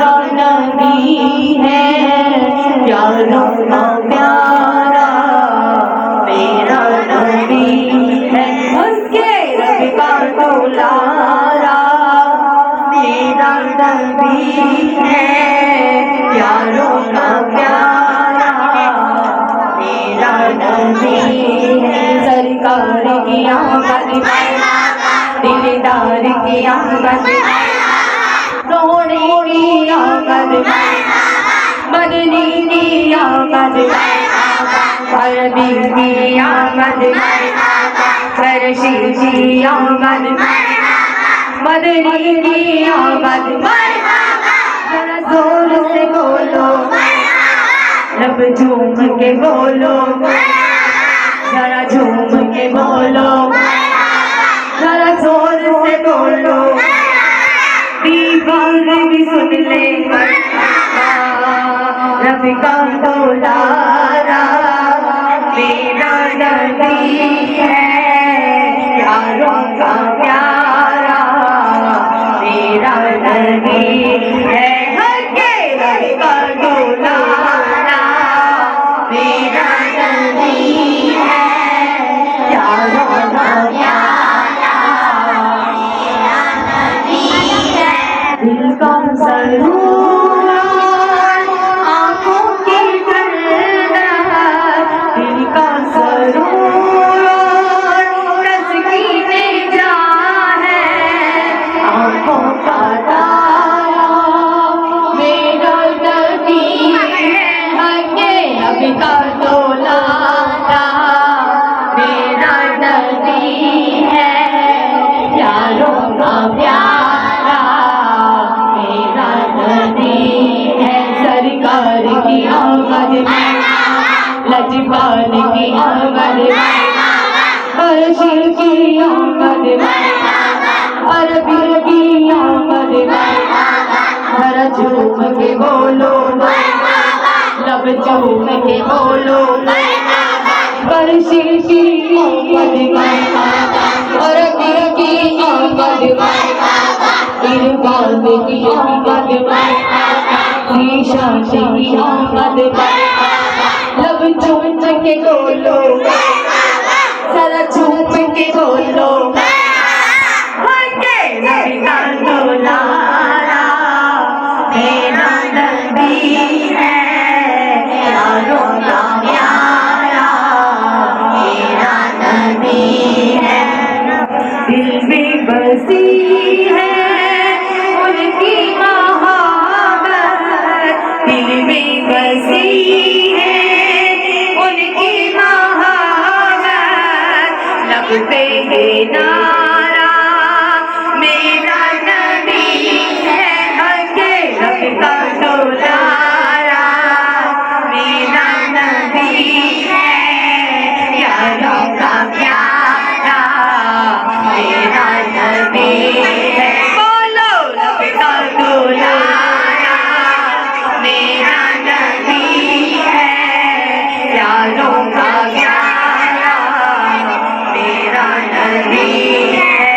प्यारा नबी है, प्यारों का प्यारा मेरा नबी है। उसके रब का दुलारा मेरा नबी है, प्यारों का प्यारा मेरा नबी है। सरकार की आमद दिलदार की आमद, सोने की आमद, मदनी की आमद, फरदी की आमद, फरशी की आमद, मदनी की आमद। जरा जोर से बोलो, लब झूम के बोलो, जरा झूम के बोलो, जरा जोर से बोलो, दीवाने भी सुन ले रब का दुलारा मेरा नबी है, प्यारों का प्यारा मेरा नबी है। रब का दुलारा मेरा नबी है, प्यारों का प्यारा मेरा नबी है। दिल का सरूर आँखों की ठंडक, दिल का सरूर तस्कीने जा है, आँखों का तारा मेरा नबी है। रब का दुलारा मेरा नबी है, प्यारों का प्यारा मेरा नबी है। सरकार की आमद, लजपाल की आमद, अर्शी की आमद, अरबी की आमद। जरा झूम के बोलो, लब झूम के बोलो, अर्शी की आमद, अरबी की आमद, इरफान की आमद, ईशान की आमद। लब झूम के बोलो, जरा झूम के बोलो, रब का दुलारा मेरा नबी है, प्यारों का प्यारा मेरा नबी है। दिल में बसी है उनकी मोहब्बत, दिल में बसी है उनकी मोहब्बत, लब पे है नारा मेरा नबी है। रब का दुलारा मेरा नबी है, प्यारों का प्यारा मेरा नबी है। बोलो रब का दुलारा मेरा नबी है, प्यारों का प्यारा मेरा नबी है।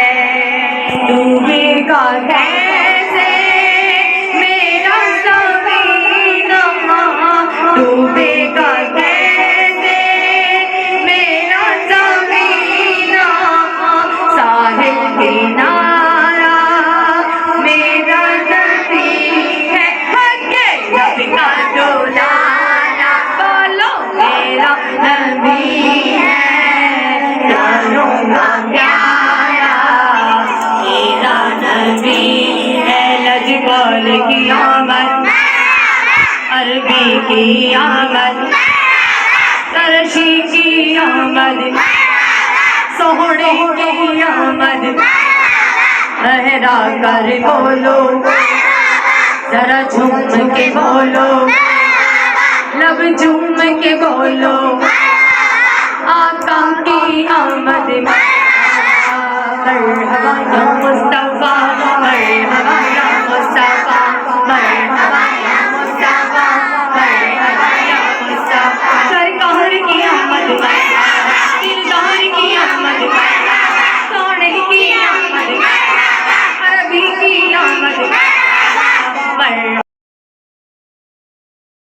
डूबेगा कैसे मेरा सफीना, डूबेगा कैसे मेरा सफीना, साहिल किनारा मेरा नबी है। रब का दुलारा बोलो मेरा नबी है, प्यारों का प्यारा मेरा नबी है। लजपाल की आमद, अरबी की आमद, तरशी की आमद, सोहने की आमद। लहरा कर बोलो, जरा झूम के बोलो, लब झूम के बोलो, आका की आमद। मरहबा या मुस्तफा